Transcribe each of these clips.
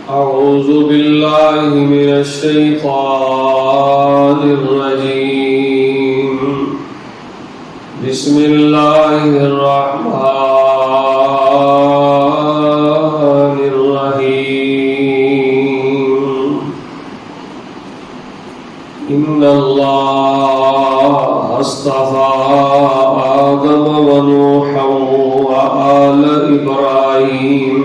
أعوذ بالله من الشيطان الرجيم بسم الله الرحمن الرحيم إن الله اصطفى آدم ونوحا وآل إبراهيم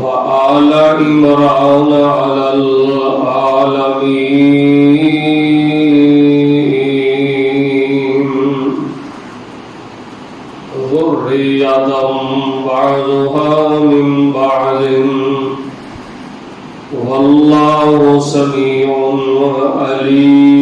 وآل عمران على العالمين ذرية بعضها من بعض والله سميع عليم.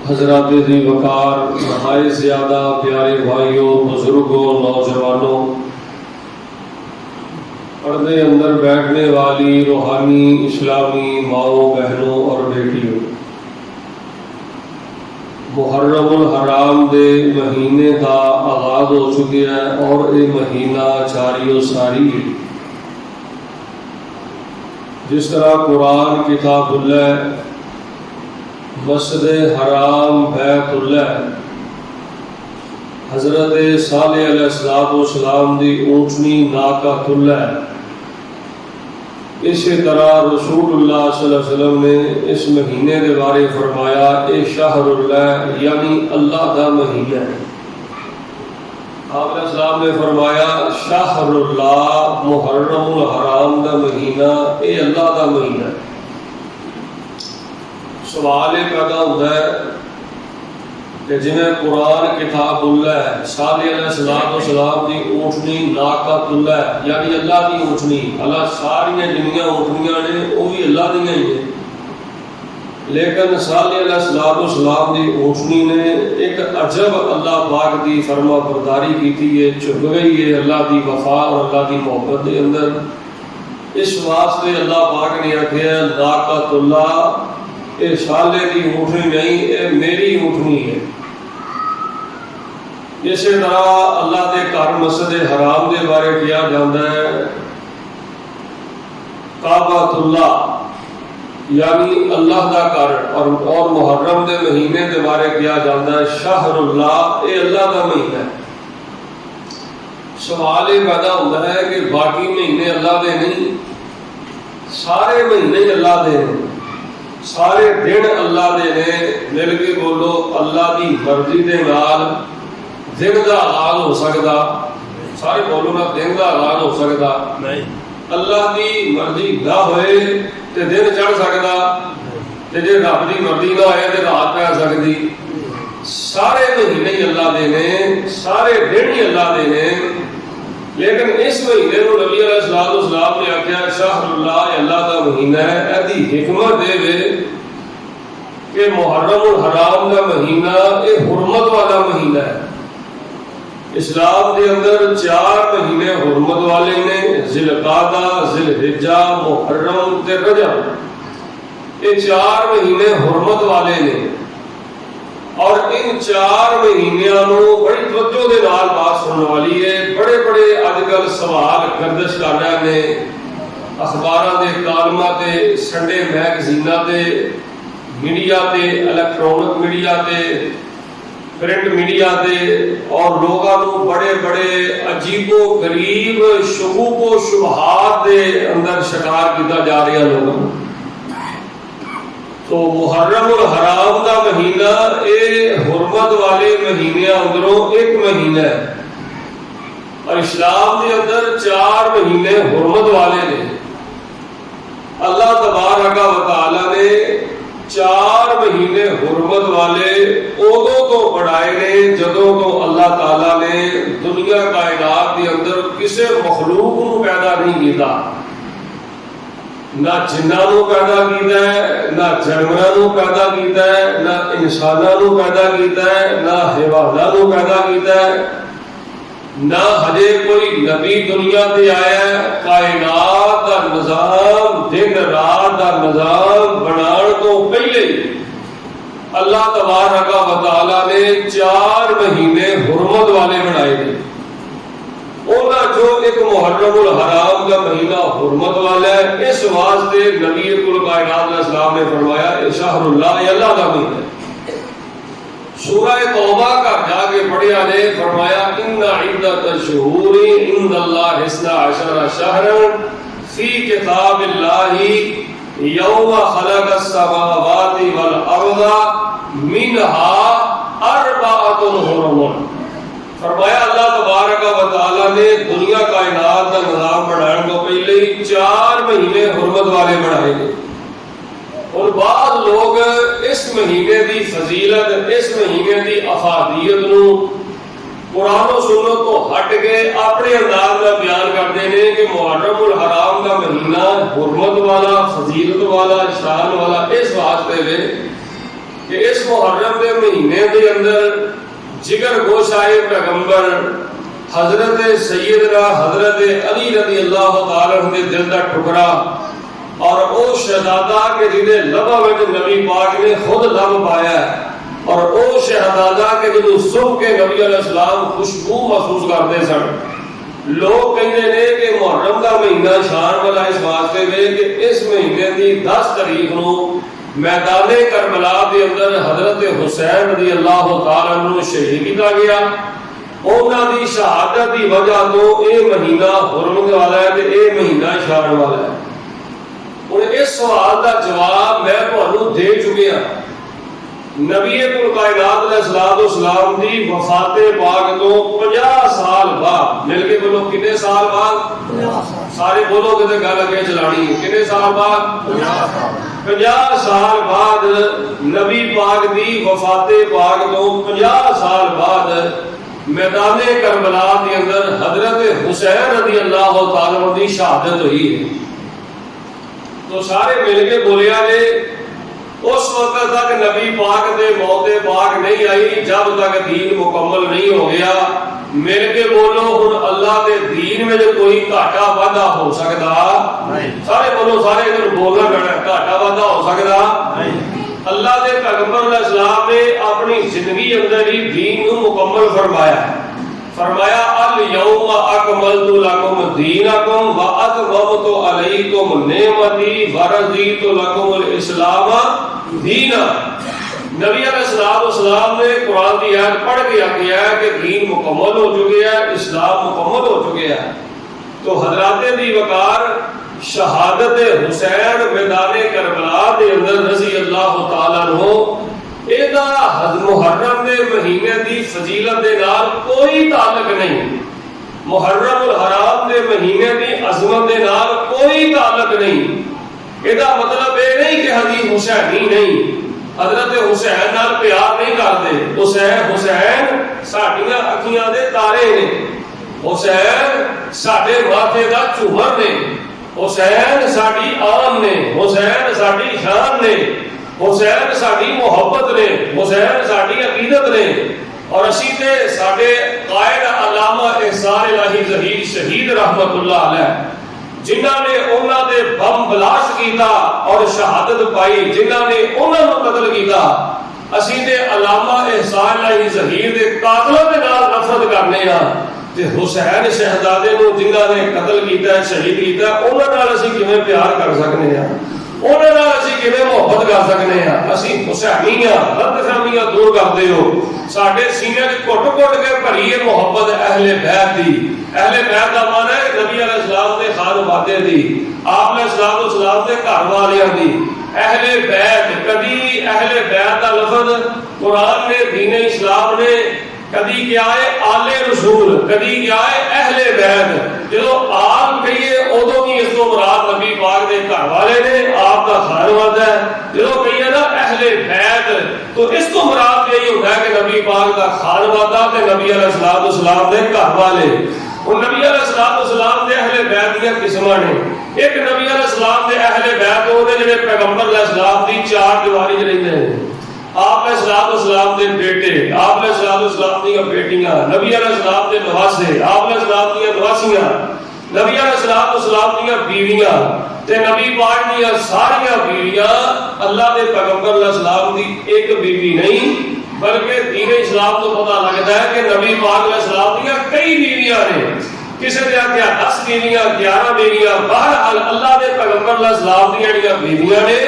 حضرات ذی وقار، نہایت زیادہ پیارے بھائیوں، بزرگوں، نوجوانوں، پردے اندر بیٹھنے والی روحانی اسلامی ماؤں، بہنوں اور بیٹیوں، محرم الحرام دے مہینے کا آغاز ہو چکے ہے اور یہ مہینہ جاری و ساری ہے. جس طرح قرآن کتاب اللہ، مسجد حرام بیت اللہ، حضرت صالح علیہ السلام دی اونٹنی ناقۃ اللہ، اسی طرح رسول اللہ صلی اللہ علیہ وسلم نے اس مہینے کے بارے فرمایا اے شہر اللہ، یعنی اللہ کا مہینہ ہے. آپ علیہ السلام نے فرمایا شہر اللہ، محرم الحرام کا مہینہ، اے اللہ کا مہینہ ہے. سوال یہ پیدا ہوتا ہے کہ جنہیں قرآن کتاب اللہ ہے، صالح علیہ السلام کی اونٹنی ناقۃ اللہ، یعنی اللہ کی اونٹنی، اللہ ساری جنیاں اونٹنیاں نے وہ بھی اللہ دیا ہی ہیں، لیکن صالح علیہ السلام کی اونٹنی نے ایک عجب اللہ پاک کی فرما برداری کی تھی، یہ چھپ گئی ہے اللہ کی وفا اور اللہ کی محبت کے اندر. اس واسطے اللہ پاک نے آخیا ناقۃ اللہ، اے صالح کی اونٹنی نہیں، اے میری اونٹنی ہے. اسی طرح اللہ کے گھر مسجد حرام کے بارے کیا جاتا ہے کعبۃ اللہ، یعنی اللہ کا گھر، اور محرم کے مہینے کے بارے کیا جاتا ہے شہر اللہ، اے اللہ کا مہینہ ہے. سوال یہ پیدا ہوتا ہے کہ باقی مہینے اللہ دے نہیں، سارے مہینے اللہ دے ہیں، سارے دن اللہ دے نے. مل کے بولو اللہ کی مرضی دے نال دن کا آغاز ہو سکتا، سارے بولو نا دن کا آغاز ہو سکتا نہیں. اللہ کی مرضی نہ ہوئے تو دن چڑھ سکتا، جی رب کی مرضی نہ ہوئے تو رات پہ سکتی. سارے مہینے ہی اللہ دے نے، سارے دن ہی اللہ دے نے، لیکن اس مہینے کو نبی علیہ السلام نے آخیا شہر اللہ، اللہ کا مہینہ ہے. ایسی حکمت دے کہ محرم الحرام کا مہینہ یہ حرمت والا مہینہ ہے. اسلام کے اندر 4 مہینے حرمت والے نے، ذی القعدہ، ذی الحجہ، محرم تے رجب. یہ 4 مہینے حرمت والے نے، اور ان 4 مہینیاں نو بڑی توجہ دے نال بات سننے والی ہے. بڑے بڑے اج کل سوال گردش کر رہے نے اخباراں دے کالماں تے، سنڈے میگزیناں تے، میڈیا تے، الیکٹرونک میڈیا تے، پرنٹ میڈیا تے، اور لوگاں نو بڑے بڑے عجیب و غریب شکوک و شبہات دے اندر شکار کیتا جا رہا ہے لوگوں. تو محرم الحرام کا مہینہ یہ حرمت والے مہینے اندروں ایک مہینہ ہے، اور اسلام کے اندر 4 مہینے حرمت والے نے. اللہ تبارک و تعالی نے 4 مہینے حرمت والے ادوں تو بڑھائے نے جدوں تو اللہ تعالی نے دنیا کائنات کے اندر کسی مخلوق کو پیدا نہیں کیتا. نہ جنہاں نو پیدا کیتا ہے، نہ جانوراں نو پیدا کیتا ہے، نہ انساناں نو پیدا کیتا ہے، نہ حیواناں نو پیدا کیتا ہے، نہ ہجے کوئی نبی دنیا تے آیا ہے. کائنات دا نظام، دن رات دا نظام بنان تو پہلے اللہ تبارک و تعالی نے محرم الحرام کا مہینہ حرمت والا ہے، اس واسطے نبی کل کائنات علیہ السلام نے فرمایا یہ شہر اللہ، یہ اللہ کا مہینہ ہے۔ سورہ توبہ کا جا کے پڑھیا نے فرمایا ان عدت الشہور عند اللہ 12 شہرا فی کتاب اللہ یوم خلق السماوات والارض منها 4 حرم۔ فرمایا اللہ تبارک و تعالی نے دنیا کائنات کا نظام بنانے کو پہلے ہی 4 مہینے حرمت والے بنائے گئے، اور بعض لوگ اس مہینے دی فضیلت، اس مہینے دی افادیت نو قرآن و سنت تو ہٹ کے اپنے انداز میں بیان کرتے ہیں کہ محرم الحرام کا مہینہ حرمت والا، فضیلت والا، شان والا اس واسطے میں کہ اس محرم کے مہینے کے اندر جگر گوشائے پیغمبر حضرت سیدنا حضرت علی رضی اللہ تعالیٰ عنہ کے دل کا ٹکڑا اور او شہزادہ کے جنہیں لبا میں نبی پاک نے خود لب پایا اور او شہزادہ کے جنہیں صبح کے نبی علیہ السلام خوشبو محسوس کرتے سن۔ لوگ کہتے ہیں کہ محرم کا مہینہ شان والا اس واسطے میں کہ اس مہینے کی 10 تاریخ نو میدان کربلا کے اندر حضرت حسین رضی اللہ تعالیٰ عنہ شہید کیا گیا، انہاں دی شہادت دی وجہ تو اے مہینہ حرمت والا ہے تے اے مہینہ شان والا ہے۔ اور اس سوال کا جواب میں تمہیں دے چکیا۔ نبی کل کائنات علیہ السلام دی وفات پاک تو 50 سال بعد، مل کے بولو کتنے سال بعد؟ سارے بولو کتے گل اگے چلانی ہے، کتنے سال بعد؟ 50 سال بعد نبی پاک دی وفات پاک تو 50 سال بعد میدان کربلا کے اندر حضرت حسین رضی اللہ تعالیٰ عنہ دی شہادت ہوئی ہے۔ تو سارے مل کے بولیا نے اس وقت تک نبی پاک دے موت پاک نہیں آئی جب تک دین مکمل نہیں ہو گیا۔ مل کے بولو ہن اللہ دے دین میں جو کوئی گھاٹا واضح ہو سکتا نہیں، سارے بولو، سارے ادھر بولنا پڑنا، گھاٹا واضح ہو سکتا نہیں۔ اللہ دے پیغمبر علیہ السلام نے اپنی زندگی اندر ہی دین کو مکمل فرمایا، فرمایا الیوم اکملت لکم دینکم واتممت علیکم نعمتی ورضیت لکم الاسلام دینا۔ نبی علیہ السلام نے قرآن کی آیت پڑھ کے کیا ہے کہ دین مکمل ہو چکے ہیں، اسلام مکمل ہو چکے ہیں۔ تو حضرات دی وقار شہادت حسین میدان کربلا دے اندر رضی اللہ تعالیٰ عنہ ایدہ محرم دے مہینے دی فضیلت دے نال کوئی تعلق نہیں، محرم الحرام دے مہینے دی عظمت دے نال کوئی تعلق نہیں۔ ایدہ مطلب یہ نہیں کہ حدیث حسینی نہیں، حضرت حسین نال پیار نہیں کرتے، حسین ساڈیاں اکھیاں دے تارے نے، حسین ساڈے ماتھے دا چومر نے، حسین ساڈی آن نے، حسین ساڈی شان نے، حسین ساڈی محبت نے، حسین ساڈی عقیدت نے۔ اور اسی تے ساڈے قائد علامہ احسان الہی ظہیر شہید رحمت اللہ علیہ جنہاں نے انہاں دے بم بلاسٹ کیتا اور شہادت پائی، جنہاں نے انہاں نو قتل کیتا، اسی تے علامہ احسان الہی ظہیر دے قاتلاں دے نال نفرت کرنے ہاں تے حسین شہزادے نو جنہاں نے قتل کیتا ہے، شہید کیتا ہے، انہاں نال اسی کیویں پیار کر سکنے ہاں، انہاں نال اسی کیویں محبت کر سکنے ہاں؟ اسی حسینیاں غلط فہمیاں دور کردے ہو، ساڈے سینے وچ گھٹ گھٹ کے بھری ہے محبت اہل بیت دی۔ اہل بیت دا معنی ہے نبی علیہ السلام دے خانوادے دی، آپ علیہ السلام دے گھر والیاں دی۔ اہل بیت، کبھی اہل بیت دا لفظ قرآن نے، دین اسلام نے کبھی کیا ہے آل رسول، کبھی کیا ہے اہل بیت۔ جدو آل کہیے ادو بھی اس کو مراد نبی پاک دے گھر والے نے، آپ کا خانوادہ ہے۔ جدو کہیے نا اہل بیت تو اس کو مراد یہی ہوتا ہے کہ نبی پاک کا خانوادہ تے نبی علیہ السلام دے گھر والے۔ اور نبی علیہ السلام دے اہل بیت دیا قسماں نے، ایک نبی علیہ السلام دے اہل بیت ہوتے جڑے پیغمبر علیہ السلام دی 4 دیواری وچ رہندے ہیں، آپ علیہ السلام دے بیٹے، آپ علیہ السلام دی بیٹیاں، نبی علیہ السلام دے نواسے، آپ علیہ السلام دی نواسیاں، نبی علیہ السلام دی بیویاں تے نبی پاک دی ساری بیویاں اللہ دے پیغمبر علیہ السلام دی ایک بیوی نہیں بلکہ دین اسلام تو پتہ لگتا ہے کہ نبی پاک علیہ السلام دی کئی بیویاں نے۔ کسی نے آخیا 10 بیویاں 11 بیویاں، بہرحال اللہ دے پیغمبر علیہ السلام دیاں جڑیاں بیویاں نے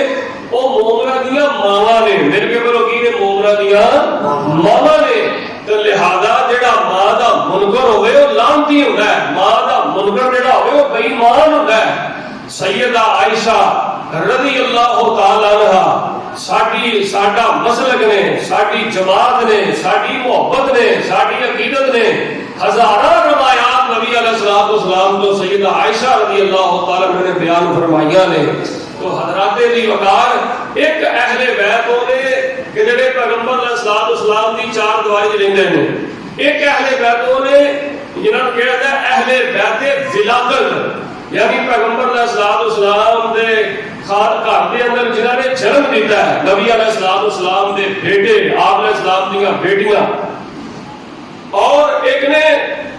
وہ مومناں دیاں ماواں نے، میرے کے بولو کی نے مومناں دیاں ماواں نے، تو لہذا جڑا ماں دا منکر ہوئے وہ لعنتی ہوندا ہے، ماں دا منکر جڑا ہوئے وہ بے ایمان ہوندا ہے۔ سیدہ عائشہ رضی اللہ تعالی عنہ ساڈا مسلک نے، ساڈی جماعت نے، ساڈی محبت نے، ساڈی عقیدت نے، ہزاراں روایات نبی علیہ الصلوۃ والسلام تو سیدہ عائشہ رضی اللہ تعالی عنہ نے بیان فرمائیاں نے۔ تو حضرات دی وقار ایک اہل بیت ہونے کہ جڑے پیغمبر علیہ الصلوۃ والسلام دی چار دیواری رہندے نے، ایک اہل بیت ہونے جنہاں نوں کہا جائے اہل بیت ولادت، یعنی پیغمبر علیہ الصلوۃ والسلام دے گھر دے اندر جنہاں نے جنم دیتا ہے، نبی علیہ الصلوۃ والسلام دے بیٹے، آپ علیہ السلام دیاں بیٹیاں، اور ایک نے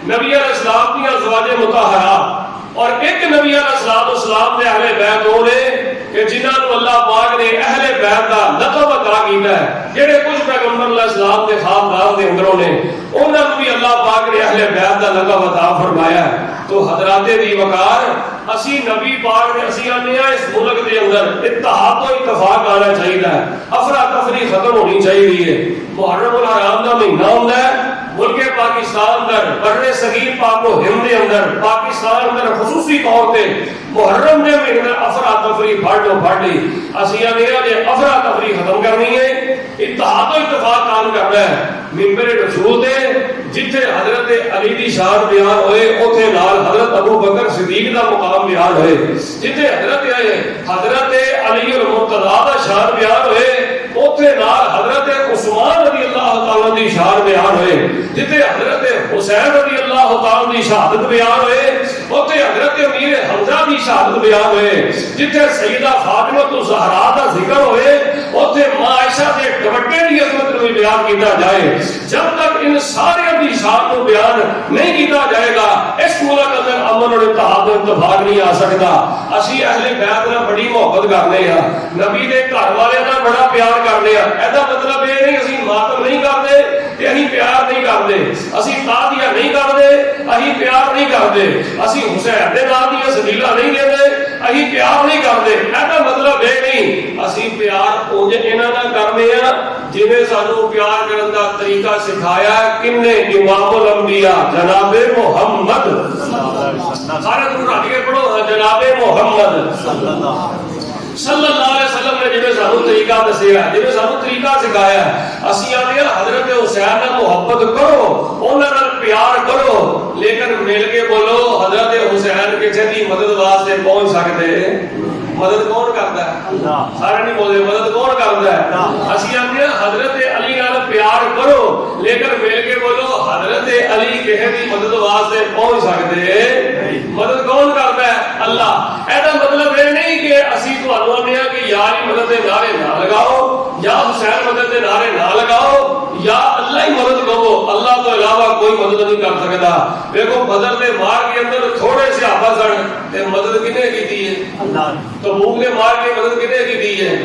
نبی علیہ السلام دیاں ازواج مطہرات، اور ایک نبی علیہ الصلوۃ والسلام دے اہل بیت ہونے کہ جنہاں نوں اللہ پاک نے اہل بیت دا لقب عطا کیتا ہے، جڑے کچھ پیغمبر علیہ السلام دے خاندان دے اندروں نے انہاں نوں بھی اللہ پاک نے اہل بیت دا لقب عطا فرمایا ہے۔ تو حضرات دی وقار اسی نبی پاک نے اسی آنے اس ملک دے اندر اتحاد و اتفاق آنا چاہیے، افراتفری ختم ہونی چاہیے۔ محرم الحرام دا مہینہ ہوندا ہے ملک پاکستان اندر، بر صغیر پاک و ہند دے اندر، پاکستان اندر خصوصی طور تے محرم دے مہینے افراتفری پھڑ لی، اسی آنے جے افراتفری ختم کرنی ہے، اتحاد و اتفاق قائم کرنا ہے۔ منبر رسول دے جتھے حضرت علی دی شان بیان ہوئے اوتھے نال حضرت ابو بکر صدیق دا مقام بیان ہوئے، جتھے حضرت علی المرتضیٰ دا شان بیان ہوئے اوتھے نال حضرت عثمان رضی اللہ تعالیٰ دی شان بیان ہوئے، جتھے حضرت حسین رضی اللہ تعالیٰ دی شہادت بیان ہوئے اوتھے حضرت امیر حمزہ دی شہادت بیان ہوئے، جتھے سیدہ فاطمہ الزہرا دا ذکر ہوئے اوتھے ماں عائشہ دے دوپٹے دی عظمت نوں بیان کیتا جائے۔ جب تک ان سارے دی شان کو بیان نہیں کیتا جائے گا اس ملک اندر امن اور اتحاد و اتفاق نہیں آ سکتا۔ اسی اہل بیت نال بڑی محبت کرنے ہاں، نبی دے گھر والے نال بڑا پیار کرنے ہاں، ایدا مطلب یہ نہیں اسی ماتم نہیں کرتے تے اسی پیار نہیں کرتے، اسی تادیہ نہیں کرتے اسی پیار نہیں کرتے، اسی حسین دے نال دی سبیلا نہیں دیندے اسی پیار نہیں کرتے، ایدا مطلب یہ نہیں اسی پیار اونج انہاں نال کرنے ہاں جنہیں سانو پیار کرن دا طریقہ سکھایا کن نے؟ امام الانبیاء جناب محمد سارے دور رکھ کے پڑھو جناب محمد صلی اللہ علیہ وسلم نے جنہیں سانو طریقہ دسیا، جنہیں سانو طریقہ سکھایا۔ اسی آنے حضرت حسین نال محبت کرو، انہاں نال پیار کرو، لیکن مل کے بولو حضرت حسین کسی دی مدد واسطے پہنچ سکتے؟ مدد کون کرتا ہے؟ سارے نہیں بولے مدد کون کرتا ہے؟ اسی آنے حضرت علی نال پیار کرو، لیکن مل کے بولو حضرت علی کسی دی مدد واسطے پہنچ سکتے؟ مدد کون کرتا ہے؟ اللہ۔ ایسا مطلب یہ نہیں کہ اسی تو آنے کہ یا علی مدد دے نعرے نہ لگاؤ یا حسین مدد دے نعرے نہ لگاؤ یا اللہ ہی مدد کرو، اللہ تو علاوہ کوئی مدد نہیں کر سکتا۔ دیکھو بدر دے مار کے اندر تھوڑے سے صحابہ سن تے مدد کنے کی ہے؟ اللہ۔ تبوک دے مار کے مدد کنے کی ہے؟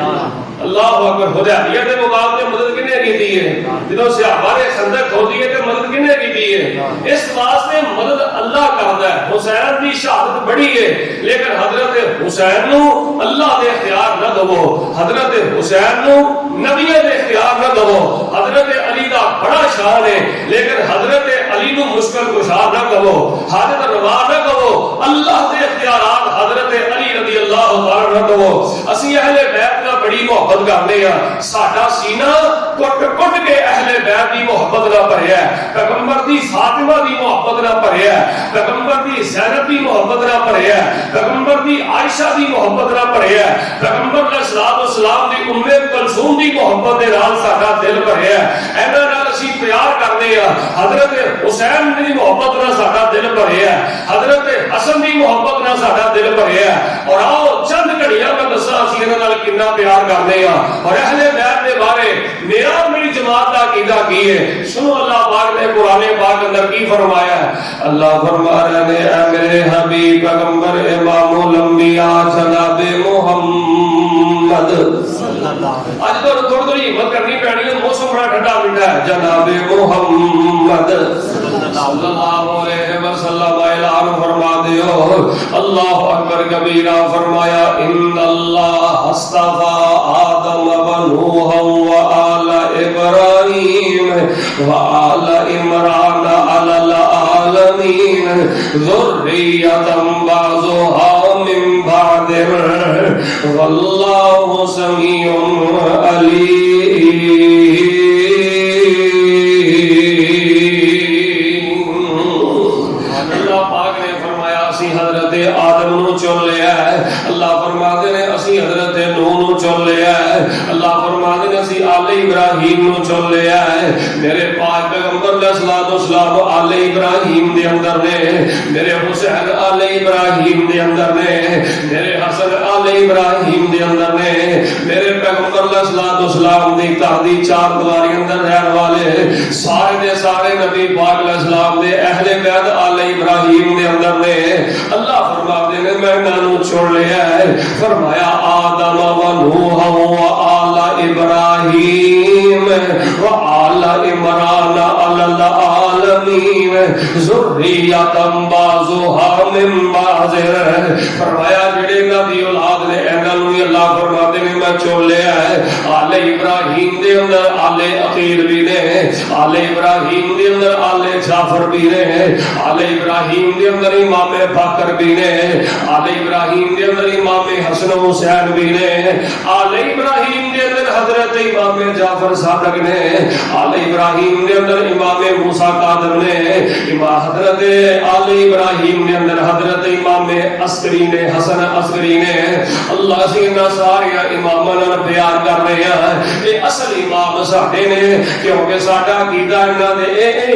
اللہ اکبر۔ حدیبیہ دے مقام تے مدد کنے کی ہے؟ جدوں صحابہ نے خندق کھودی ہے تے مدد کنے کی ہے؟ اس واسطے مدد اللہ کردا ہے۔ حسین دی شہادت بڑی ہے لیکن حضرت حسین نو اللہ دے اختیار نہ دو، حضرت حسین نو نبی دے اختیار نہ دو۔ حضرت علی دا بڑا شان ہے لیکن حضرت علی نو مشکل کشا نہ کہو، حاجت روا نہ کہو، اللہ دے اختیارات حضرت علی رضی اللہ تعالی نہ کہو۔ اسی اہل بیت کا بڑی محبت کرنے ہیں، ساڈا سینہ کٹ کٹ کے اہل بیت دی محبت نہ بھریا ہے، پیغمبر دی فاطمہ دی محبت نہ بھریا ہے، پیغمبر دی زینب دی محبت نہ بھریا ہے، پیغمبر دی عائشہ دی محبت نہ بھریا ہے، پیغمبر علیہ الصلوۃ والسلام دی ام کلثوم دی محبت دے نال ساڈا دل بھریا ہے، انہاں نال اسی پیار کرنے ہیں۔ حضرت حسین دی محبت نال ساڈا دل بھریا ہے، حضرت حسن دی محبت نال ساڈا دل بھریا ہے۔ اور آؤ چند گھڑیاں میں دساں اسی انہاں نال کتنا پیار کرنے ہیں اور اہل بیت دے بارے میرا اور میری جماعت کا عقیدہ کی ہے۔ سنو اللہ پاک نے قرآن پاک اندر کی فرمایا ہے۔ اللہ فرما رہے ہیں اے میرے حبیب پیغمبر امام الانبیاء جناب محمد اج تو تھوڑی تھوڑی ہمت کرنی پینی ہے، موسم بڑا ٹھنڈا میٹھا ہے. جناب محمد صلی اللہ علیہ وسلم اعلان فرما دیو اللہ اکبر کبیرہ. فرمایا ان اللہ اصطفى آدم و نوح و آل ابراہیم و آل عمران علی العالمین ذریۃ بعضها من بعض واللہ سمیع علیم. اللہ پاک نے فرمایا اسی حضرت آدم نو چن لیا ہے. اللہ فرماتے نے اسی حضرت نوح نو چن لیا ہے. اللہ فرماتے نے اسی آل ابراہیم نو چن لیا ہے. میرے پاک پیغمبر علیہ الصلوۃ والسلام آل ابراہیم دے اندر نے، میرے حسین آل ابراہیم دے اندر نے، میرے حسن آل ابراہیم دے اندر نے. میرے پیغمبر علیہ الصلوۃ والسلام دی تہذی چار دیواری اندر رہن والے سارے دے سارے نبی پاک علیہ السلام دے اہل بیت آل ابراہیم دے اندر نے. اللہ فرماتے نے میں انہاں نو چھوڑ لیا ہے. فرمایا آدم و نوح و آل ابراہیم و آل عمران علی العالمین ذریۃ بعضها من بعض. فرمایا جڑے نبی اولاد نے انہاں نو اللہ فرماتے نے میں چھوڑ لیا ہے. آل ابراہیم دے اندر آل عقیل بھی نے، آل ابراہیم دے اندر آل جعفر بھی نے، آل ابراہیم دے اندر امام باقر بھی نے، آل ابراہیم دے اندر امام حسن و حسین بھی نے، آل ابراہیم دے اندر حضرت امام جعفر صادق نے، آل ابراہیم دے اندر امام موسیٰ کاظم نے، حضرت آل ابراہیم دے اندر حضرت امام عسکری نے، حسن عسکری نے. اللہ سے نہ سارے اماماں نال پیار کر رہے ہیں. یہ اصل امام ساڈے نے کیونکہ ساڈا عقیدہ انہاں دے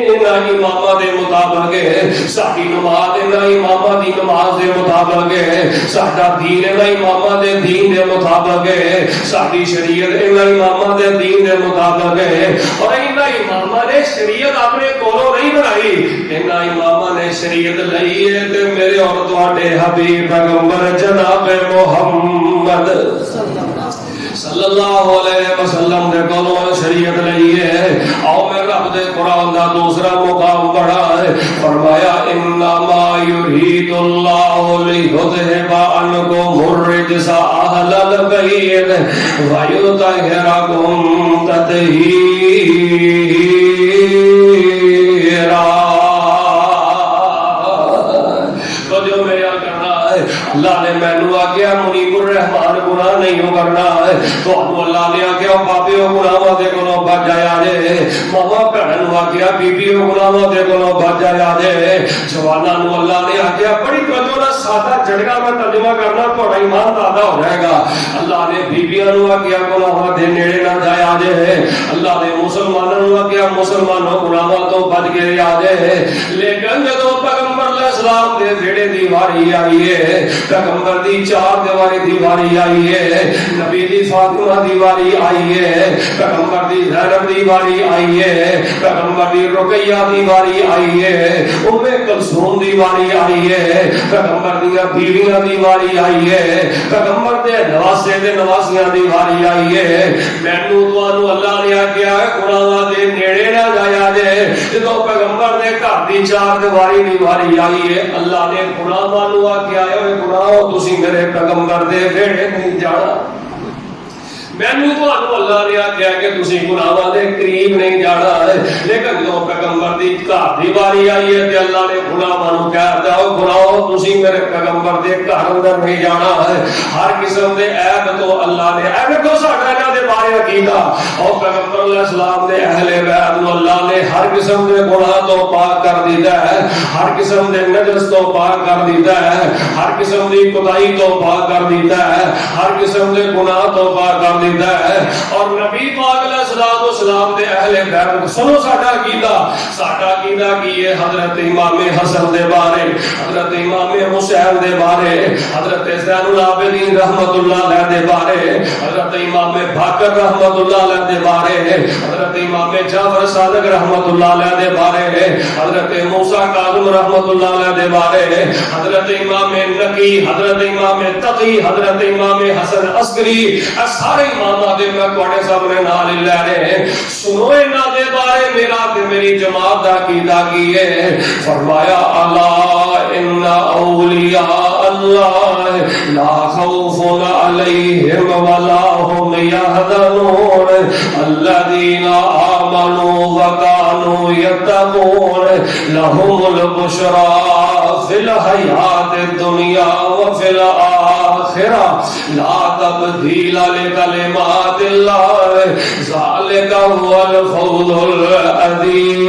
انہاں اماماں دے مطابق ہے. ساڈی نماز انہاں اماماں دی نماز دے مطابق ہے. ساڈا دین انہاں اماماں دے دین دے مطابق ہے. ساڈی شریعت انہاں اماماں دے دین دے مطابق ہے. اور انہاں اماماں نے شریعت اپنے کولوں نہیں بنائی، انہاں اماماں نے شریعت لئی ہے تے میرے اور تواڈے حبیب پیغمبر جناب محمد صلی اللہ علیہ وسلم دے کولوں شریعت لئی ہے. آؤ میں رب دے قرآن دا دوسرا مقام پڑھا ہے. فرمایا انما یرید اللہ لیذھب عنکم الرجس اہل البیت ویطہرکم تطہیرا. تو جو میرا کرنا ہے اللہ نے مینوں آکھیا منیب الرحمان گناہ نہیں کرنا ہے. تو اللہ نے آکھیا بابیو گناہاں دے کولوں بچ جایا جے. ماما بہن نو آکھیا بیبیو گناہاں دے کولوں بچ جایا جے. جواناں نو اللہ نے آکھیا بڑی توجہ نال سادہ جھڑکا میں ترجمہ کرنا تھوڑا ایمان زیادہ ہو جائے گا. اللہ نے بیبیاں نو آکھیا گناہاں دے نیڑے نہ جایا جے. اللہ نے مسلماناں نو آکھیا مسلمانوں گناہاں تو بچ کے رہیا جے. لیکن جدوں پیغمبر علیہ السلام دے ویڑے دی واری آئی ہے، پیغمبر دی چار دیواری دیواری آئی ہے، نبی دی فاطمہ دیواری آئی ہے، پیغمبر دی زینب دیواری آئی ہے، پیغمبر دی رقیہ دیواری آئی ہے، ام کلثوم دیواری آئی ہے، پیغمبر دی بیویاں دیواری آئی ہے، پیغمبر دے نواسے دے نواسیاں دیواری آئی ہے. مینوں تانوں اللہ نے آکھیا ہے گناہاں دے نیڑے نہ جایا جے. جدوں پیغمبر دے گھر دی چار دیواری دیواری آئی ہے اللہ نے گناہاں نو آکھیا ہے گناہو تسی میرے پیغمبر دے ویڑے نہیں جانا. مینوں تانوں اللہ نے آکھیا کہ تسی گناہاں دے قریب نہیں جانا ہے. لیکن جو پیغمبر دی گھر دی واری آئی ہے تے اللہ نے گناہاں نو کہہ دیا گناہو تسی میرے پیغمبر دے گھر اندر نہیں جانا ہے. ہر قسم دے عیب تو اللہ نے اے دیکھو ساڈا انہاں دے بارے عقیدہ اور پیغمبر علیہ السلام دے اہل بیت نو اللہ نے ہر قسم دے گناہ تو پاک کر دیتا ہے، ہر قسم دے نجس تو پاک کر دیتا ہے، ہر قسم دی کوتاہی تو پاک کر دیتا ہے، ہر قسم دے گناہ تو پاک کر دیتا ہے. اور نبی پاک علیہ الصلوۃ اسلام دے اہل بیت سنو ساڈا عقیدہ کی ہے حضرت امام حسن دے بارے حضرت امام حسین دے بارے حضرت زین العابدین رحمت اللہ علیہ دے بارے حضرت امام باقر رحمت اللہ علیہ دے بارے حضرت امام جعفر صادق رحمت اللہ علیہ دے بارے حضرت موسیٰ کاظم رحمت اللہ علیہ دے بارے حضرت امام نقی حضرت امام تقی حضرت امام حسن عسکری سارے امامات دے میں کوڑے سامنے نال لے رہے سنو انہاں دے بارے میرا تے میری جماعت دا عقیدہ کی ہے فرمایا الا ان اولیاء اللہ لا خوف علیہم ولا هم يحزنون الذين آمنوا وكانوا يتقون لهم البشرى في الحياة الدنيا وفي الآخرة لا تبديل لكلمات الله ذلك هو الفوز العظيم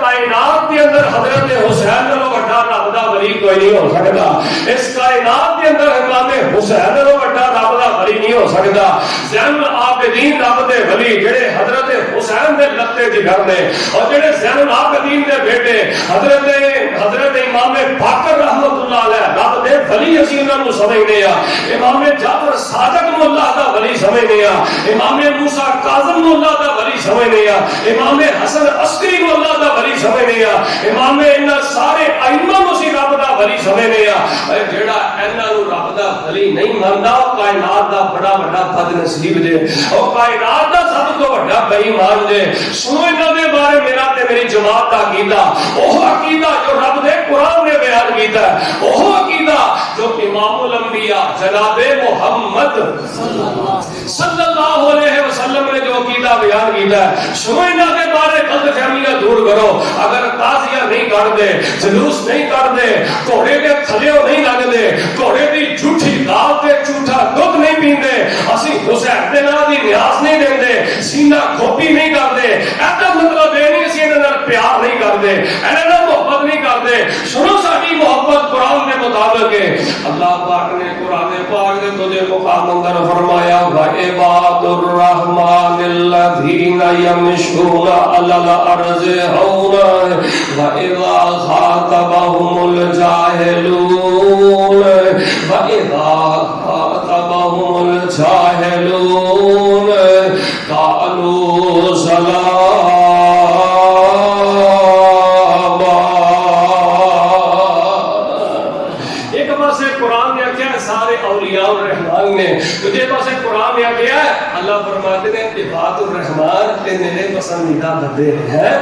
کائنات کے اندر حضرت حسین نالوں بڑا رب دا ولی کوئی نہیں ہو سکتا اس کائنات کے اندر امام حسین نالوں بڑا رب دا ولی نہیں ہو سکتا زین العابدین رب دے ولی جڑے حضرت حسین دے لتے جگر نے اور جڑے زین العابدین دے بیٹے حضرت امام باقر رحمت اللہ علیہ رب دے ولی اسی انہاں نوں سمجھنے آ امام جعفر صادق نوں اللہ دا ولی سمجھنے آ امام موسیٰ کاظم نوں اللہ دا ولی سمجھنے آ امام حسن عسکری نوں اللہ دا ولی سمجھنے آ امام انہاں سارے ائمہ نوں سی رب دا ولی سمجھنے آ جڑا انہاں نوں رب دا ولی نہیں مندا او کائنات دا بڑا بڑا بد نصیب جے او کائنات دا سب تو بڑا بے ایمان جے سنو انہاں دے بارے میرا تے میری جماعت دا عقیدہ اوہ عقیدہ جو رب دے قرآن نے بیان کیتا ہے اوہ عقیدہ جو امام الانبیاء جناب محمد صلی اللہ علیہ وسلم نے جو عقیدہ بیان کیتا ہے سنو انہاں دے بارے غلط فہمیاں دور کرو اگر تازیہ نہیں کر دے جلوس نہیں کر دے گھوڑے کے تھلیوں نہیں لگ دے گھوڑے دی جھوٹی گال تے جھوٹا دودھ نہیں پیندے اسی حسین دے نام دی نیاز نہیں دیندے سینہ کھوپی نہیں کر دے ایسا مطلب یہ نہیں اسی انہاں نال پیار نہیں کر دے انہاں نال محبت نہیں کر دے سنو ساری محبت قرآن کے مطابق ہے اللہ پاک نے قرآن پاک دے تجھے مقام اندر فرمایا وعباد الرحمن الذین یمشون علی الارض ہونا وَإِذَا خَاطَبَهُمُ الْجَاهِلُونَ قَالُوا سَلَامًا ایک پاسے قرآن نے کیا سارے اولیاء الرحمن نے تجھے پاسے قرآن نے کیا اللہ فرماتے ہیں عباد الرحمن تے میرے پسندیدہ بندے ہیں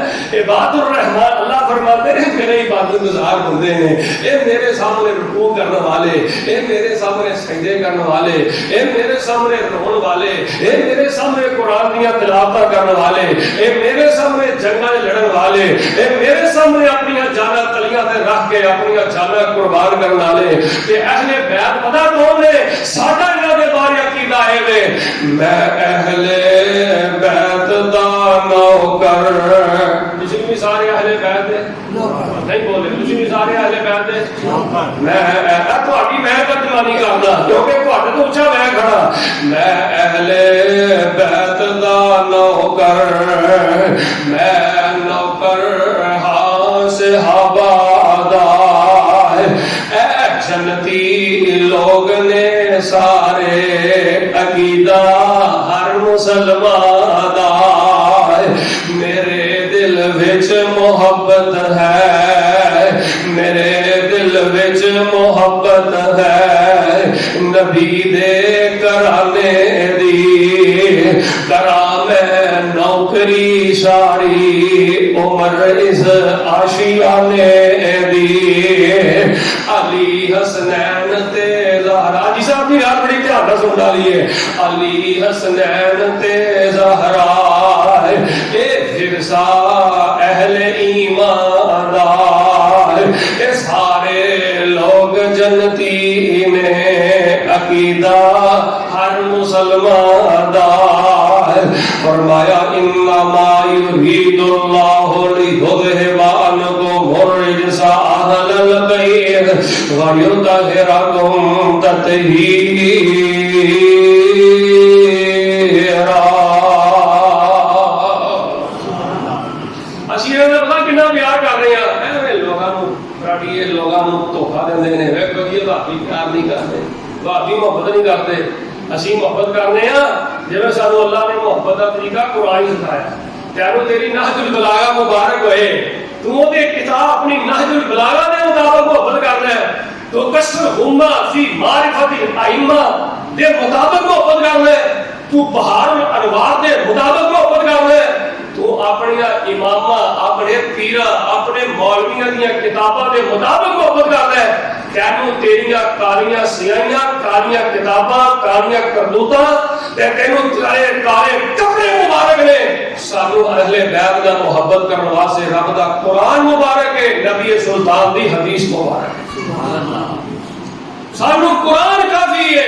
عباد الرحمن اللہ فرماتے ہیں میرے عبادت گزار بندے ہیں اے میرے سامنے رکوع کرنے والے اے میرے سامنے سجدے کرنے والے اے میرے سامنے رون والے اے میرے سامنے قرآن دیا تلاوت کرنے والے اے میرے سامنے جنگاں لڑن والے اے میرے سامنے اپنی جاناں تلیاں تے رکھ کے اپنی جاناں قربان کرنے والے تے اہل بیت پتہ کون نے ساڈا انہاں دے بارے عقیدہ ہے میں اہل بیت دا نوکر تسی بھی سارے اہل بیت دے نہیں بولے تسی بھی سارے اہل بیت دے میں تہاڈی میں ترجمانی کردا کیونکہ تہاڈے تو اونچا میں کھڑا میں اہل بیت دا نوکر میں نوکر ہاں صحابہ دا اے جنتی لوگ نے سارے عقیدہ ہر مسلمان دا میرے دل وچ محبت ہے میرے دل وچ محبت ہے نبی دے کرانے دی کرام نوکری ساری عمر اس آشیانے دی علی حسنین تے زہرا جی صاحب کی رات بڑی دھیان نہ سن ڈالی ہے علی حسنین تے زہرا اے فرسا اہل ایمان اے سارے لوگ جنتی میں عقیدہ ہر مسلمان دا فرمایا انما یرید اللہ لیذہب عنکم الرجس اہل البیت وَيُطَهِّرَكُمْ تَطْهِيرًا. ਅਸੀਂ ਇਹਨਾਂ ਦਾ ਪਤਾ ਕਿੰਨਾ ਪਿਆਰ ਕਰ ਰਹੇ ਆ, ਐਵੇਂ ਲੋਕਾਂ ਨੂੰ ਰਾੜੀਏ, ਲੋਕਾਂ ਨੂੰ ਧੋਖਾ ਦਿੰਦੇ ਨੇ। ਵੇਖੋ ਜੀ ਭਾਬੀ ਪਿਆਰ ਨਹੀਂ ਕਰਦੇ, ਭਾਬੀ ਮੁਹੱਬਤ ਨਹੀਂ ਕਰਦੇ। ਅਸੀਂ ਮੁਹੱਬਤ ਕਰਨੇ ਆ ਜਿਵੇਂ ਸਾਨੂੰ ਅੱਲਾਹ ਨੇ ਮੁਹੱਬਤ ਦਾ ਤਰੀਕਾ ਕੁਰਾਨ ਹੀ ਸਿਖਾਇਆ। ਤੈਨੂੰ ਤੇਰੀ ਨਹਜੁਲ ਬਲਾਗਾ ਮੁਬਾਰਕ ਹੋਏ, ਤੂੰ ਉਹਦੇ ਕਿਤਾਬ ਆਪਣੀ ਨਹਜੁਲ ਬਲਾਗਾ ਦੇ ਮੁਤਾਬਕ ਮੁਹੱਬਤ ਕਰਨਾ ਹੈ। تو کسر ہما فی معرفت الائمہ دے مطابق محبت کرنا ہے، تو بہار انوار دے مطابق محبت کرنا ہے، تو اپنی امامہ، اپنے پیرہ، اپنے مولویاں دیا کتاباں دے مطابق محبت کرنا ہے۔ تینوں تیریاں کالیاں سیاہیاں، کالیاں کتاباں، کالیاں کردوتاں تے تینوں تیرے کالے کپڑے مبارک نے۔ سانو اہل بیت دا محبت کرنے واسطے رب دا قرآن مبارک ہے، نبی سلطان دی حدیث مبارک ہے۔ سانو قرآن کافی ہے،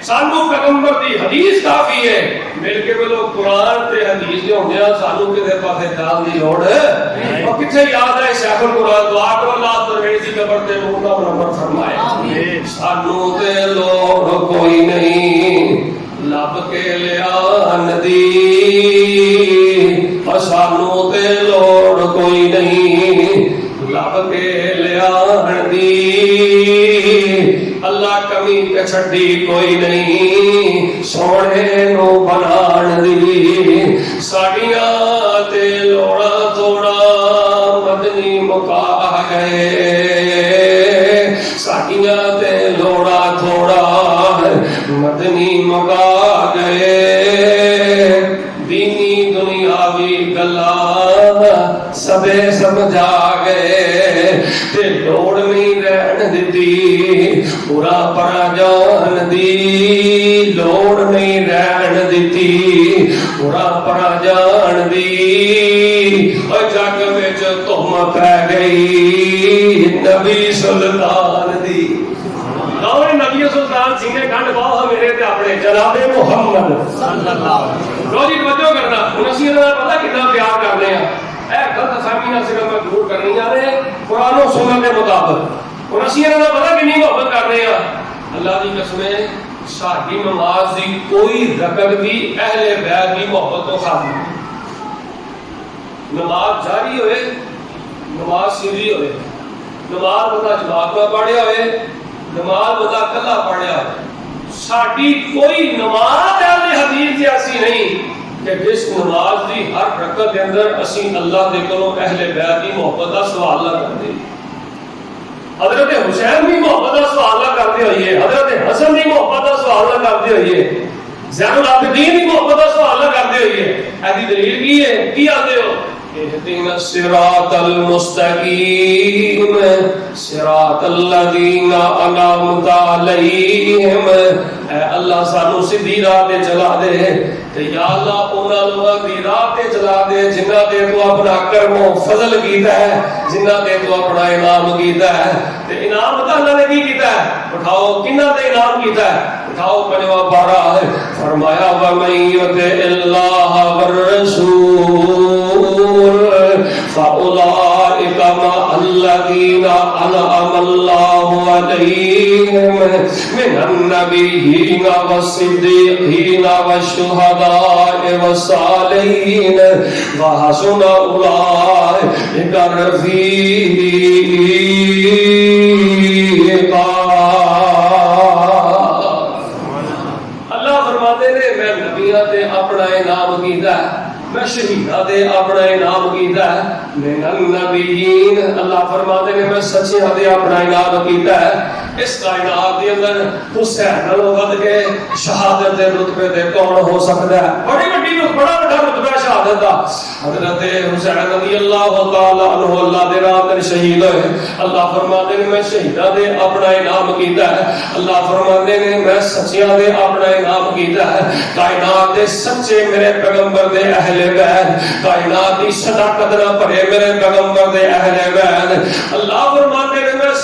سانو پیغمبر دی حدیث کافی ہے۔ مل کے بولو قرآن تے حدیث جو ہوندے سانو کدے پاسے جان دی لوڑ ہے؟ اور کتھے یاد ہے شیخ القرآن دعا کرو اللہ تربیت دی قبر تے مولا برابر فرمائے۔ سانو تے لوڑ کوئی نہیں لب کے لیا ندی، اور سانو تے لوڑ کوئی نہیں لب کے لیا ندی۔ اللہ کمی تے چھڈی کوئی نہیں سونے نو بنان دی۔ ساڈیاں تے لوڑا تھوڑا مدنی مکا گئے، ساڈیاں تے لوڑا تھوڑا مدنی مکا گئے۔ دینی دنیاوی گلا سبے سمجھا گئے، تے لوڑ نہیں رہن دتی پورا پرا جان دی۔ لوڑ نہیں رہن دتی پورا پرا جان دی۔ اور جگ وچ تم پہ گئی نبی سلطان دی۔ نبی سلطان سینے گھنڈ باہ میرے تے اپنے جناب محمد صلی اللہ علیہ وسلم۔ لو جی توجہ کرنا، ہن اسی دا پتہ کتنا پیار کرنے ہیں۔ اے غلط فہمی نہ صرف میں دور کرنی جا رہے قرآن و سنت کے مطابق، اور اسی دا پتہ کتنی محبت کر رہے ہیں۔ اللہ دی قسم ہے ساڈی نماز دی کوئی رکعت بھی اہل بیت دی محبت تو خالی نہیں۔ نماز جاری ہوئے، نماز سری ہوئے، نماز بندہ جماعت میں پڑھیا ہوئے، نماز بندہ کلا پڑھیا ہوئے، ساڈی کوئی نماز اہل حدیث ایسی نہیں کہ جس نماز دی ہر رکعت کے اندر اسی اللہ دے کولوں اہل بیت دی محبت دا سوال نہ کردے۔ حضرت حسین بھی محبت دا سوال نہ کردے ہوئیے، حضرت حسن بھی محبت دا سوال نہ کردے ہوئیے، زین العابدین بھی محبت دا سوال نہ کردے ہوئیے۔ ایسی دلیل کی ہے؟ کی آتے ہو؟ اهدنا الصراط المستقيم صراط الذين انعمت عليهم۔ اے اللہ سانو سیدھی راہ تے چلا دے، تے یا اللہ انہاں لوگاں دی راہ تے چلا دے جنہاں تے تو اپنا کرم و فضل کیتا ہے، جنہاں تے تو اپنا انعام کیتا ہے۔ تے انعام اللہ نے کی کیتا ہے؟ اٹھاؤ کنہاں تے انعام کیتا ہے؟ اٹھاؤ پنجواں پارہ ہے، فرمایا وَمَن يُطِعِ اللَّهَ وَالرَّسُولَ فَأُولَٰئِكَ مَعَ الَّذِينَ أَنْعَمَ اللَّهُ عَلَيْهِم مِّنَ النَّبِيِّينَ وَالصِّدِّيقِينَ وَالشُّهَدَاءِ وَالصَّالِحِينَ وَحَسُنَ أُولَٰئِكَ رَفِيقًا۔ اللہ فرماتے ہیں میں نبیوں تے اپنا انعام کیتا ہے، میں شہیداں دے اپنا انعام کیتا ہے۔ من النبیین اللہ فرماتے ہیں میں سچیاں دے اپنا انعام کیتا ہے۔ اس کائنات دے اندر حسین نالوں ود کے شہادت دے رتبے تے کون ہو سکتا ہے؟ بڑی بڑی بڑا بڑا رتبہ شہادت دا حضرت حسین رضی اللہ تعالی عنہ اللہ دے راہ تے شہید ہوئے۔ اللہ فرماتے ہیں میں شہیداں دے اپنا انعام کیتا ہے۔ اللہ فرماتے ہیں میں سچیاں دے اپنا انعام کیتا ہے۔ کائنات دے سچے میرے پیغمبر دے اہل بیت، کائنات دی صداقت نہ پڑے میرے پیغمبر دے اہل بیت۔ اللہ فرماتے ہیں میں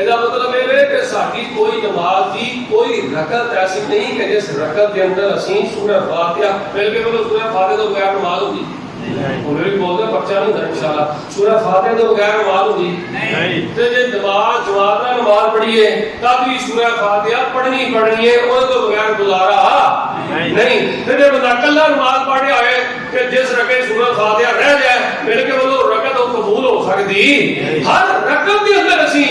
ਇਹਦਾ ਮਤਲਬ ਇਹ ਹੈ ਕਿ ਸਾਡੀ ਕੋਈ ਨਮਾਜ਼ ਦੀ ਕੋਈ ਰਕਅਤ ਐਸੀ ਨਹੀਂ ਕਿ ਜਿਸ ਰਕਅਤ ਦੇ ਅੰਦਰ ਅਸੀਂ ਸੂਰਾ ਫਾਤਿਹਾ ਮਿਲ ਕੇ ਬੋਲੋ ਸੂਰਾ ਫਾਤਿਹਾ ਤੋਂ ਬਗੈਰ ਨਮਾਜ਼ ਹੁੰਦੀ ਉਹ ਵੀ ਬੋਲਦੇ ਬੱਚਾ ਨਹੀਂ ਹੁੰਦਾ ਇਨਸ਼ਾਅੱਲਾ ਸੂਰਾ ਫਾਤਿਹਾ ਤੋਂ ਬਗੈਰ ਨਮਾਜ਼ ਹੁੰਦੀ ਨਹੀਂ ਤੇ ਜੇ ਨਮਾਜ਼ ਜਮਾਤ ਨਾਲ ਨਮਾਜ਼ ਪੜ੍ਹੀਏ ਤਦ ਵੀ ਸੂਰਾ ਫਾਤਿਹਾ ਪੜ੍ਹਨੀ ਹੈ ਉਹਦੇ ਤੋਂ ਬਗੈਰ ਗੁਜ਼ਾਰਾ ਨਹੀਂ ਤੇ ਜੇ ਬੰਦਾ ਕੱਲਾ ਨਮਾਜ਼ ਪੜ੍ਹ ਹੋਏ ਕਿ ਜਿਸ ਰਕਅਤ ਸੂਰਾ ਫਾਤਿਹਾ ਰਹਿ ਜਾਏ ਮਿਲ ਕੇ ਬੋਲੋ ਰਕਅਤ ਉਹ ਕਬੂਲ ਹੋ ਸਕਦੀ ਹਰ ਰਕਅਤ ਦੇ ਅੰਦਰ ਅਸੀਂ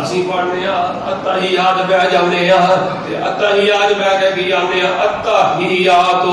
ਅਸੀਂ ਪੜ੍ਹਨੇ ਆ ਅਤਹਿਯਾਤ ਬਹਿ ਜਾਂਦੇ ਆ ਤੇ ਅਤਹਿਯਾਤ ਬਹਿ ਕੇ ਕੀ ਜਾਂਦੇ ਆ ਅਤਹਿਯਾਤੁ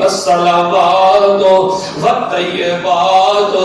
ਵਸਲਾਵਾਤੁ ਵਤਯਬਾਤੁ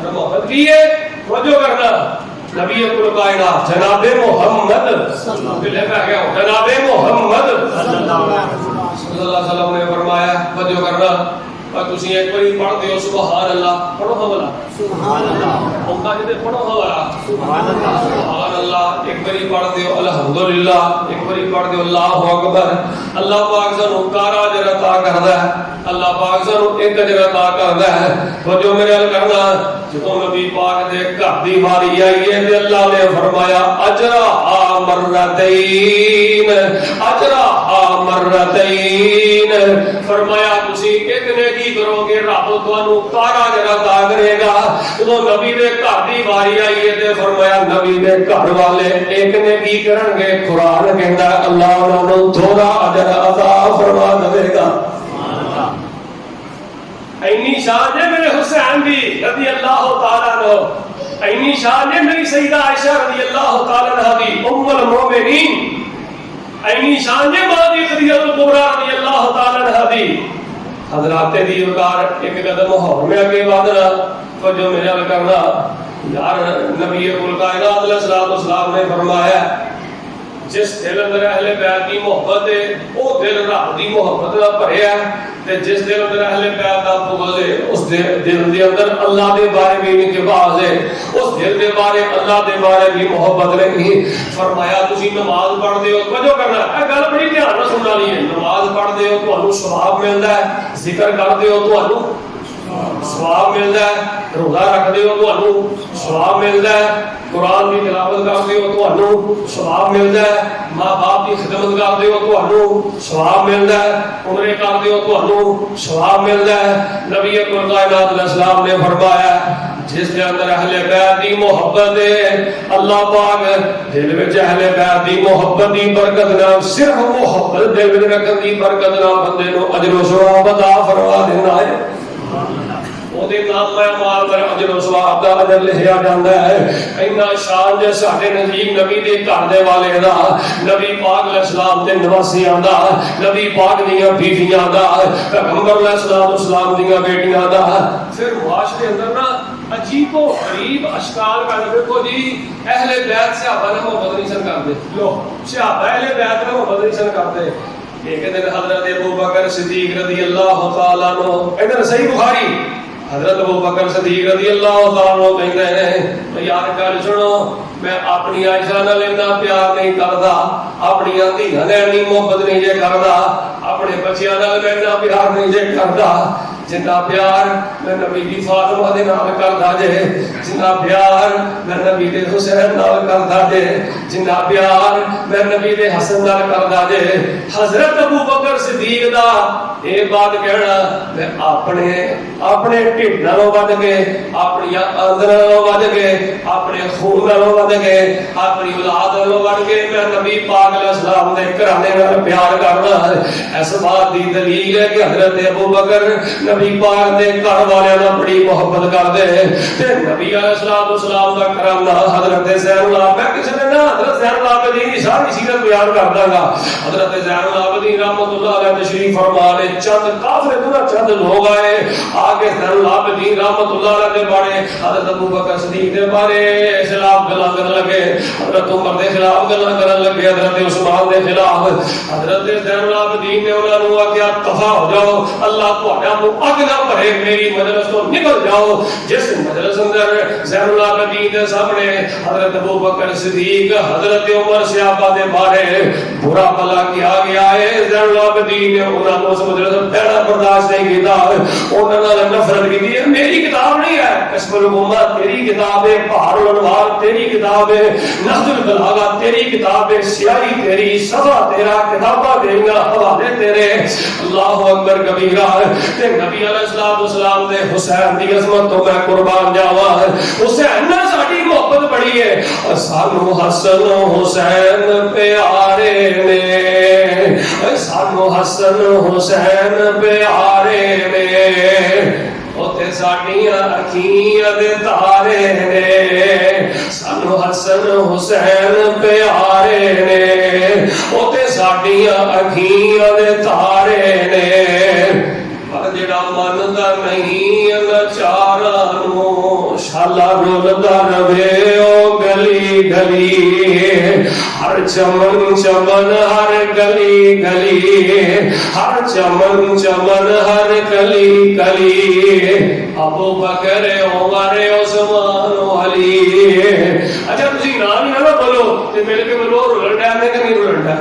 اور محبت کی ہے توجہ کرنا نبی کل کائنات جناب محمد جناب محمد صلی اللہ علیہ وسلم نے فرمایا توجہ کرنا اور تسی ایک بار پڑھ دیو سبحان اللہ پڑھو حوالہ سبحان اللہ ہوتا جتے پڑھو حوالہ سبحان اللہ سبحان اللہ ایک بار پڑھ دیو الحمدللہ ایک بار پڑھ دیو اللہ اکبر اللہ پاک سانو کارا جڑا عطا کردا ہے اللہ پاک سانو ایک جگہ عطا کردا ہے تو جو میرے ال کرنا جدوں نبی پاک دے گھر دی واری آئی ہے تے اللہ نے فرمایا اجرا مرتين اجرا مرتين فرمایا تسی ایک نیکی کرو گے رب تانوں تارا جڑا عطا کرے گا جدوں نبی دے گھر دی واری آئی ہے تے فرمایا نبی دے گھر والے ایک نیکی کرن گے قرآن کہندا اللہ انہاں نوں تھوڑا اجر عطا فرما دے گا اینی شان ہے میرے حسین بھی رضی اللہ تعالیٰ عنہ اینی شان ہے میری سیدہ عائشہ رضی اللہ تعالیٰ عنہ بھی ام المومنین اینی شان ہے مادی خدیجہ الکبریٰ رضی اللہ تعالیٰ عنہ بھی حضرات دی وقار ایک قدم اور میں آگے وعدنا تو جو میرے عل کرنا یار نبی کل کائنات علیہ السلام نے فرمایا جس دل اندر اہل بیت کی محبت ہے وہ دل رب دی محبت نال بھریا ہے تے جس دل اندر اہل بیت دا بغض ہے اس دل دے اندر اللہ دے بارے بھی انقباض ہے اس دل دے بارے اللہ دے بارے بھی محبت نہیں فرمایا تسی نماز پڑھدے ہو توجہ کرنا اے گل بڑی دھیان نال سننا نہیں ہے نماز پڑھدے ہو تانوں ثواب ملدا ہے ذکر کردے ہو تانوں ثواب ملدا ہے روزہ رکھدے ہو تانوں ثواب ملدا ہے قرآن کی تلاوت کرتے ہو تانوں ثواب ملدا ہے ماں باپ کی خدمت کرتے ہو تانوں ثواب ملدا ہے عمرے کرتے ہو تانوں ثواب ملدا ہے نبی اکرم کائنات علیہ السلام نے فرمایا جس کے اندر اہل بیت کی محبت ہے اللہ پاک دل وچ اہل بیت کی محبت کی برکت نال صرف محبت دل وچ رکھن کی برکت نال بندے نو اجر و ثواب عطا فرما دینا ہے اودے نام میں مال پر اجر و ثواب دا اجر لکھیا جاندا ہے اینا شان جے ساڈے نزدیک نبی دے گھر دے والے دا نبی پاک علیہ السلام دے نواسیاں دا نبی پاک دیاں بیویاں دا پیغمبر علیہ السلام دیاں بیٹیاں دا پھر معاشرے اندر نا عجیب و غریب اشکال کا دیکھو جی اہل بیت صحابہ نے محبت نہیں سن کرتے لو صحابہ اہل بیت نے محبت نہیں سن کرتے ایک دن حضرت ابو بکر صدیق رضی اللہ تعالیٰ عنہ ادھر صحیح بخاری حضرت ابو بکر صدیق رضی اللہ تعالیٰ عنہ کہتے ہیں یار گل سنو میں اپنی عائشہ نال اتنا پیار نہیں کردا اپنی دھیاں نال محبت نہیں جے کردا اپنے بچیاں نال میں اتنا پیار نہیں جے کردا جتنا پیار میں نبی دی فاطمہ دے نال کردا جے جتنا پیار میں نبی دے حسین نال کردا جے جتنا پیار میں نبی دے حسن نال کردا جے حضرت ابو بکر صدیق دا اے بات کہنا میں اپنے ٹھڈ نالوں ود کے اپنی اندر نالوں ود کے اپنے خون نالوں ود کے اپنی اولاد نالوں ود کے میں نبی پاک علیہ السلام دے گھرانے نال پیار کرنا اس بات دی دلیل ہے کہ حضرت ابو بکر نبی پاک دے گھر والے نال بڑی محبت کردے تے نبی علیہ السلام دا گھرانا حضرت زین العابدین میں کسی نے نہ حضرت زین العابدین دی ساری سیرت بیان کردا گا حضرت زین العابدین رحمۃ اللہ علیہ تشریف فرما لے چند کافر دنیا چند لوگ آئے آگے زین العابدین رحمۃ اللہ علیہ دے بارے حضرت ابو بکر صدیق دے بارے خلاف گلاں کرن لگے حضرت عمر دے خلاف گلاں کرن لگے حضرت عثمان دے خلاف حضرت زین العابدین نے انہاں نوں آکھیا دفع ہو جاؤ اللہ تہاڈا منہ اگ نہ بھرے میری مجلس تو نکل جاؤ جس مجلس اندر زین العابدین دے سامنے حضرت ابو بکر صدیق حضرت عمر صحابہ دے بارے برا بھلا کیا گیا ہے زین العابدین نے انہاں نوں اس مجلس پہلا برداشت نہیں کیتا انہاں نال نفرت کی ہے میری کتاب نہیں ہے اس پر حکومت تیری کتاب ہے بحر الانوار تیری کتاب ہے نہج البلاغہ تیری کتاب ہے سیاہی تیری صفحہ تیرا کتاباں تیریاں حوالے تیرے اللہ اکبر کبیرہ تے نبی علیہ السلام دے حسین دی عظمت تو میں قربان جاواں حسین نال ساڈی محبت بڑی ہے اور سانو حسن حسین پیارے نے سانو حسن حسین پیارے نے اوتے ساڈیاں اکھیاں دے تارے نے سانو حسن حسین پیارے نے اوتے ساڈیاں اکھیاں دے تارے نے پر جڑا مندا نہیں نچاراں نو رولدا رہے او گلی گلی ہر چمن چمن ہر گلی گلی ہر چمن چمن ہر گلی گلی ابو بکر عمر عثمان علی اچھا تسی نام ہی نہ بولو تے مل کے بولو رولڈا ہے کہ نہیں رولڈا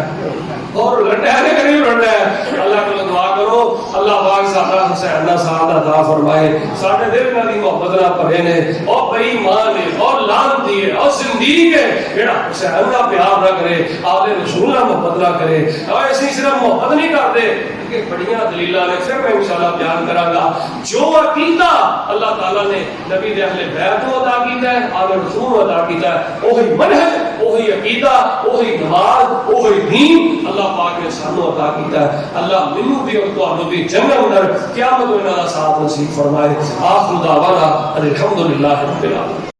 اور رولڈا ہے کہ نہیں رولڈا ہے اللہ کو دعا کرو اللہ پاک سارا حسین دا ساتھ عطا فرمائے ساڈے دل نال محبت نال بھرے نے اور بے ایمان ہے اور لعنتی ہے اور زندیق ہے جڑا حسین دا پیار نہ کرے اپنے رسول نال محبت نہ کرے اور اسی صرف محبت نہیں کرتے کہ بڑیاں دلیلاں نے پھر میں انشاءاللہ بیان کراں گا جو عقیدہ اللہ تعالی نے نبی دے اہل بیت کو عطا کیتا ہے اپنے رسول کو عطا کیتا ہے وہی منہج وہی عقیدہ وہی نماز وہی دین اللہ پاک نے سانو عطا کیتا ہے اللہ منو بھی اور تانوں بھی جنت اندر قیامت میں ساتھ نصیب فرمائے آخر دعوانا الحمدللہ رب العالمین